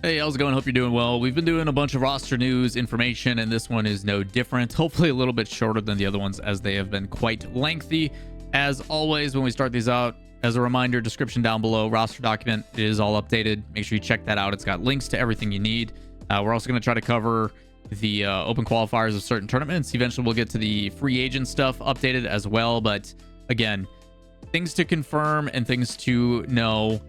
Hey, how's it going? Hope you're doing well. We've been doing a bunch of roster news information, and this one is no different. Hopefully a little bit shorter than the other ones, as they have been quite lengthy. As always, when we start these out, as a reminder, description down below, roster document is all updated. Make sure you check that out. It's got links to everything you need. We're also going to try to cover the open qualifiers of certain tournaments. Eventually, we'll get to the free agent stuff updated as well. But again, things to confirm and things to know.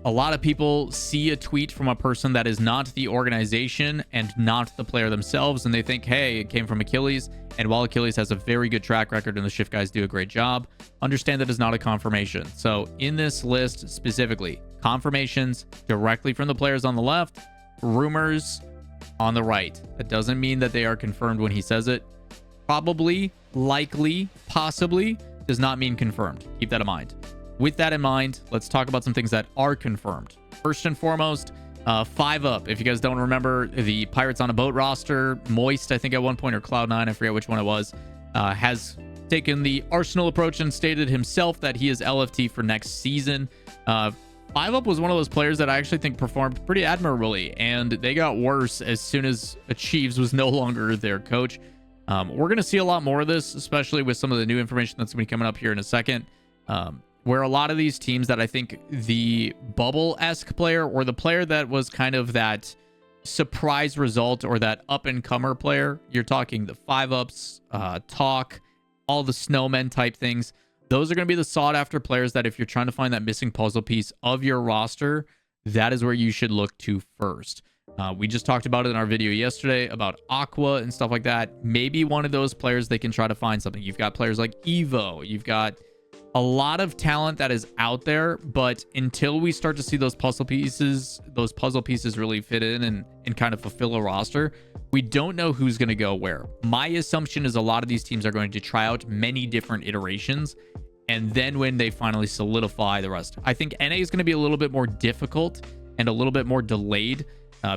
A lot of people see a tweet from a person that is not the organization and not the player themselves, and they think, hey, it came from Achilles. And while Achilles has a very good track record and the Shift guys do a great job, understand that is not a confirmation. So in this list specifically, confirmations directly from the players on the left, rumors on the right. That doesn't mean that they are confirmed when he says it. Probably, likely, possibly does not mean confirmed. Keep that in mind. With that in mind, let's talk about some things that are confirmed. First and foremost, 5-Up. If you guys don't remember, the Pirates on a Boat roster, Moist, I think at one point, or Cloud9, I forget which one it was, has taken the Arsenal approach and stated himself that he is LFT for next season. 5-Up was one of those players that I actually think performed pretty admirably, and they got worse as soon as Achieves was no longer their coach. We're going to see a lot more of this, especially with some of the new information that's going to be coming up here in a second. Where a lot of these teams that I think the bubble-esque player, or the player that was kind of that surprise result, or that up-and-comer player, you're talking the 5-Ups, Talk, all the snowmen type things. Those are going to be the sought-after players that if you're trying to find that missing puzzle piece of your roster, that is where you should look to first. We just talked about it in our video yesterday about Aqua and stuff like that. Maybe one of those players they can try to find something. You've got players like Evo. You've got a lot of talent that is out there, but until we start to see those puzzle pieces really fit in and kind of fulfill a roster, we don't know who's going to go where. My assumption is a lot of these teams are going to try out many different iterations, and then when they finally solidify the rest, I think NA is going to be a little bit more difficult and a little bit more delayed,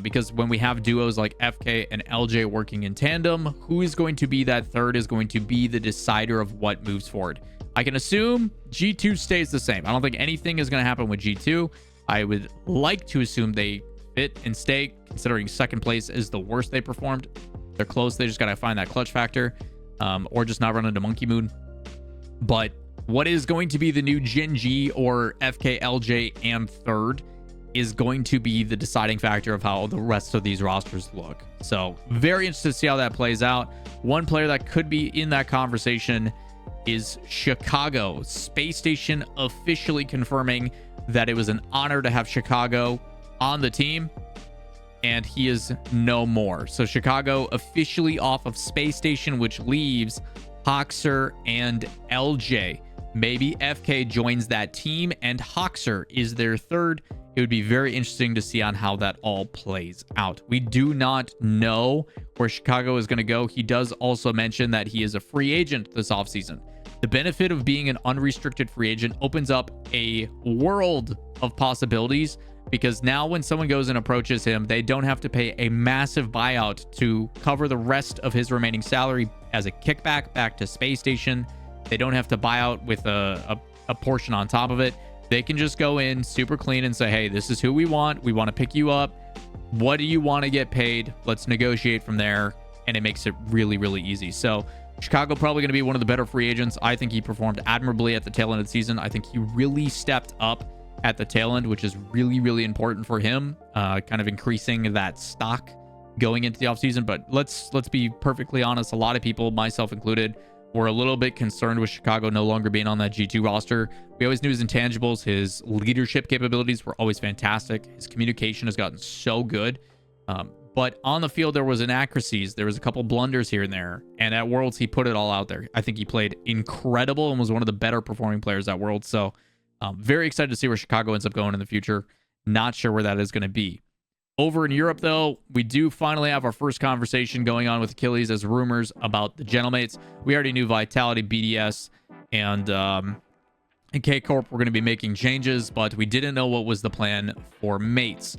because when we have duos like FK and LJ working in tandem, who is going to be that third is going to be the decider of what moves forward. I can assume G2 stays the same. I don't think anything is going to happen with G2. I would like to assume they fit and stay, considering second place is the worst they performed. They're close. They just got to find that clutch factor, or just not run into MonkeyMoon. But what is going to be the new Gen G or FK, LJ, and third is going to be the deciding factor of how the rest of these rosters look. So very interested to see how that plays out. One player that could be in that conversation is Chicago. Space Station officially confirming that it was an honor to have Chicago on the team, and he is no more. So Chicago officially off of Space Station, which leaves Hoxer and LJ. Maybe FK joins that team and Hoxer is their third. It would be very interesting to see on how that all plays out. We do not know where Chicago is going to go. He does also mention that he is a free agent this offseason. The benefit of being an unrestricted free agent opens up a world of possibilities, because now when someone goes and approaches him, they don't have to pay a massive buyout to cover the rest of his remaining salary as a kickback back to Space Station. They don't have to buy out with a portion on top of it. They can just go in super clean and say, hey, this is who we want. We want to pick you up. What do you want to get paid? Let's negotiate from there. And it makes it really, really easy. So Chicago probably going to be one of the better free agents. I think he performed admirably at the tail end of the season. I think he really stepped up at the tail end, which is really, really important for him, kind of increasing that stock going into the offseason. But let's be perfectly honest. A lot of people, myself included, were a little bit concerned with Chicago no longer being on that G2 roster. We always knew his intangibles. His leadership capabilities were always fantastic. His communication has gotten so good. But on the field, there was inaccuracies. There was a couple blunders here and there. And at Worlds, he put it all out there. I think he played incredible and was one of the better performing players at Worlds. So very excited to see where Chicago ends up going in the future. Not sure where that is going to be. Over in Europe, though, we do finally have our first conversation going on with Achilles as rumors about the Gentlemates. We already knew Vitality, BDS, and K-Corp were going to be making changes, but we didn't know what was the plan for mates.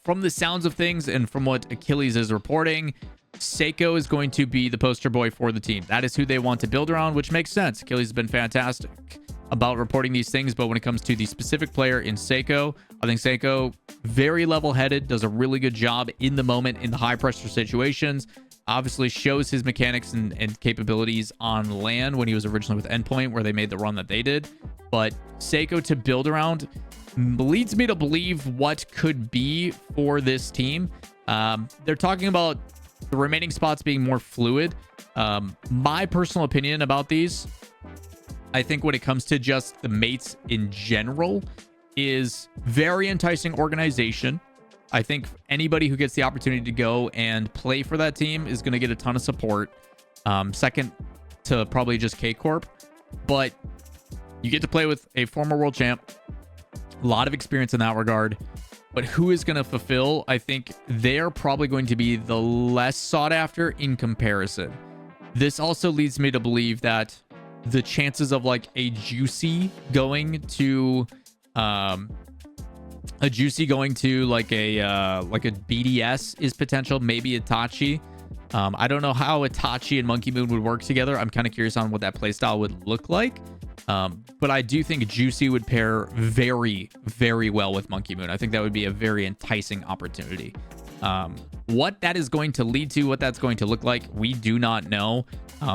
From the sounds of things and from what Achilles is reporting, Seiko is going to be the poster boy for the team. That is who they want to build around, which makes sense. Achilles has been fantastic about reporting these things, but when it comes to the specific player in Seiko, I think Seiko, very level-headed, does a really good job in the moment in the high-pressure situations. Obviously shows his mechanics and capabilities on LAN when he was originally with Endpoint, where they made the run that they did. But Seiko to build around leads me to believe what could be for this team. They're talking about the remaining spots being more fluid. My personal opinion about these, I think when it comes to just the mates in general, is very enticing organization. I think anybody who gets the opportunity to go and play for that team is going to get a ton of support. Second to probably just K-Corp. But you get to play with a former world champ. A lot of experience in that regard. But who is going to fulfill? I think they're probably going to be the less sought after in comparison. This also leads me to believe that the chances of like a Juicy going to like a BDS is potential. Maybe Itachi. I don't know how Itachi and MonkeyMoon would work together. I'm kind of curious on what that playstyle would look like. But I do think Juicy would pair very, very well with MonkeyMoon. I think that would be a very enticing opportunity. What that is going to lead to, what that's going to look like, we do not know.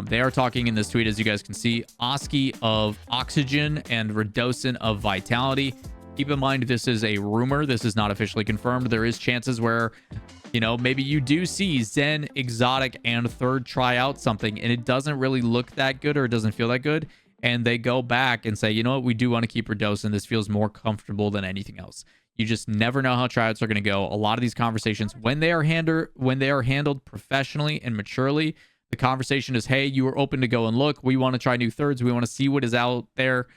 They are talking in this tweet, as you guys can see, Oski of Oxygen and Redosin of Vitality. Keep in mind, this is a rumor. This is not officially confirmed. There is chances where, you know, maybe you do see Zen, Exotic, and Third try out something, and it doesn't really look that good or it doesn't feel that good. And they go back and say, you know what, we do want to keep Redosin. This feels more comfortable than anything else. You just never know how tryouts are going to go. A lot of these conversations, when they are handled professionally and maturely, the conversation is, hey, you were open to go and look. We want to try new thirds. We want to see what is out there.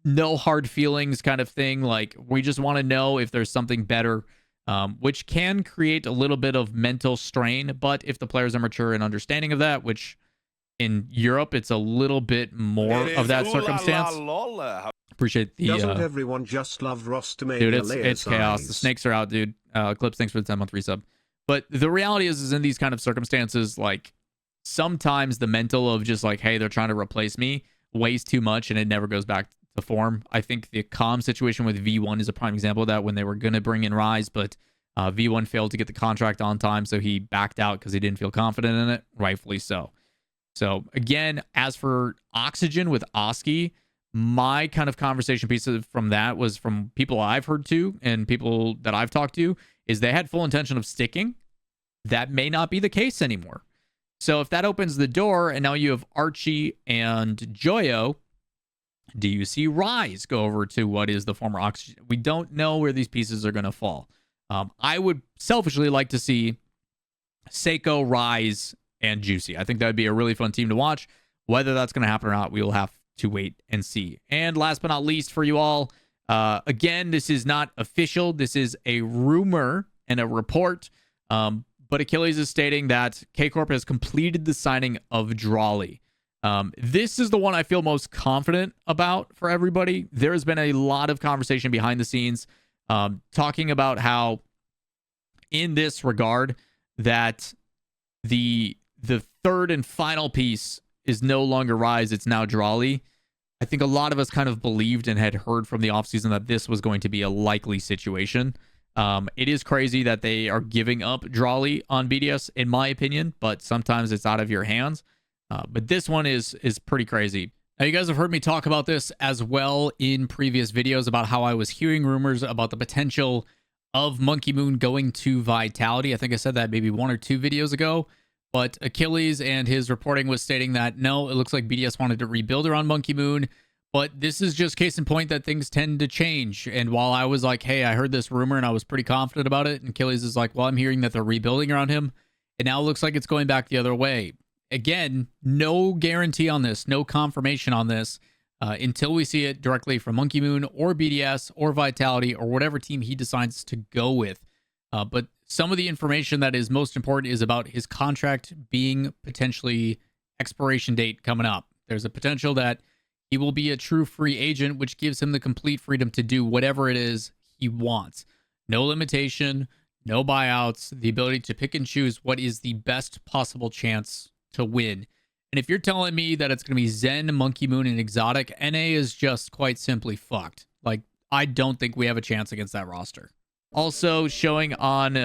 No hard feelings kind of thing. Like, we just want to know if there's something better, which can create a little bit of mental strain. But if the players are mature and understanding of that, which in Europe, it's a little bit more of that circumstance. Appreciate the... Doesn't everyone just love Rostamania? Dude, it's chaos. The snakes are out, dude. Clips, thanks for the 10-month resub. But the reality is in these kind of circumstances, like, sometimes the mental of just like, hey, they're trying to replace me weighs too much and it never goes back to form. I think the calm situation with V1 is a prime example of that, when they were going to bring in Rise, but V1 failed to get the contract on time, so he backed out because he didn't feel confident in it, rightfully so. So again, as for Oxygen with Oski, my kind of conversation piece from that was from people I've heard to and people that I've talked to, is they had full intention of sticking. That may not be the case anymore. So if that opens the door and now you have Archie and Joyo, do you see Rise go over to what is the former Oxygen? We don't know where these pieces are going to fall. I would selfishly like to see Seiko, Rise, and Juicy. I think that would be a really fun team to watch. Whether that's going to happen or not, we will have to wait and see. And last but not least for you all, again, this is not official. This is a rumor and a report. But Achilles is stating that K-Corp has completed the signing of Drawley. This is the one I feel most confident about for everybody. There has been a lot of conversation behind the scenes talking about how, in this regard, that the third and final piece is no longer Rise, it's now Drawley. I think a lot of us kind of believed and had heard from the offseason that this was going to be a likely situation. It is crazy that they are giving up Drawley on BDS, in my opinion, but sometimes it's out of your hands. But this one is pretty crazy. Now, you guys have heard me talk about this as well in previous videos about how I was hearing rumors about the potential of MonkeyMoon going to Vitality. I think I said that maybe 1 or 2 videos ago. But Achilles and his reporting was stating that, no, it looks like BDS wanted to rebuild around MonkeyMoon. But this is just case in point that things tend to change. And while I was like, hey, I heard this rumor and I was pretty confident about it, and Achilles is like, well, I'm hearing that they're rebuilding around him. And now it looks like it's going back the other way. Again, no guarantee on this, no confirmation on this until we see it directly from MonkeyMoon or BDS or Vitality or whatever team he decides to go with. But some of the information that is most important is about his contract being potentially expiration date coming up. There's a potential that he will be a true free agent, which gives him the complete freedom to do whatever it is he wants. No limitation, no buyouts, the ability to pick and choose what is the best possible chance to win. And if you're telling me that it's going to be Zen, MonkeyMoon, and Exotic, NA is just quite simply fucked. Like, I don't think we have a chance against that roster. Also showing on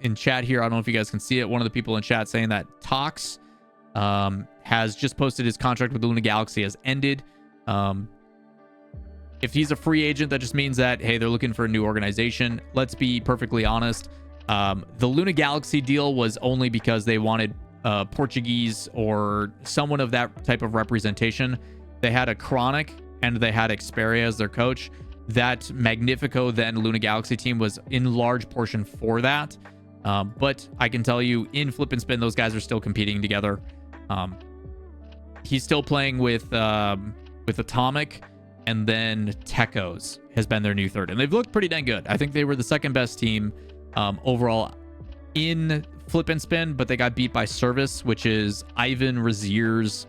in chat here, I don't know if you guys can see it, one of the people in chat saying that Tox has just posted his contract with Luna Galaxy has ended. If he's a free agent, that just means that, hey, they're looking for a new organization. Let's be perfectly honest. The Luna Galaxy deal was only because they wanted Portuguese or someone of that type of representation. They had a Chronic and they had Xperia as their coach. That Magnifico then Luna Galaxy team was in large portion for that. But I can tell you in Flip and Spin, those guys are still competing together. He's still playing with Atomic, and then Tecos has been their new third, and they've looked pretty dang good. I think they were the second best team overall in Flip and Spin, but they got beat by Service, which is Ivan, Raziers,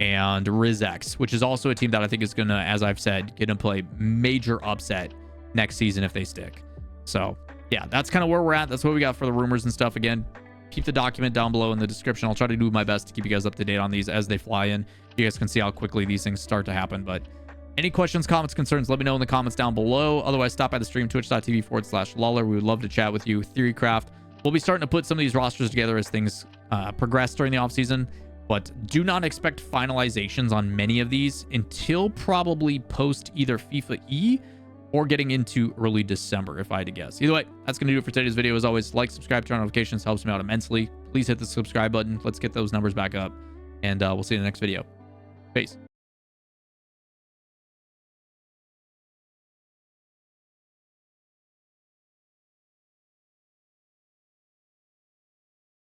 and Rizex, which is also a team that I think is gonna, as I've said, gonna play major upset next season if they stick. So yeah, that's kind of where we're at. That's what we got for the rumors and stuff. Again, keep the document down below in the description. I'll try to do my best to keep you guys up to date on these as they fly in. You guys can see how quickly these things start to happen. But any questions, comments, concerns, let me know in the comments down below. Otherwise, stop by the stream, twitch.tv/Lawler. We would love to chat with you. Theorycraft. We'll be starting to put some of these rosters together as things progress during the offseason. But do not expect finalizations on many of these until probably post either FIFA E or getting into early December, if I had to guess. Either way, that's going to do it for today's video. As always, like, subscribe, turn on notifications. Helps me out immensely. Please hit the subscribe button. Let's get those numbers back up. And we'll see you in the next video. Peace.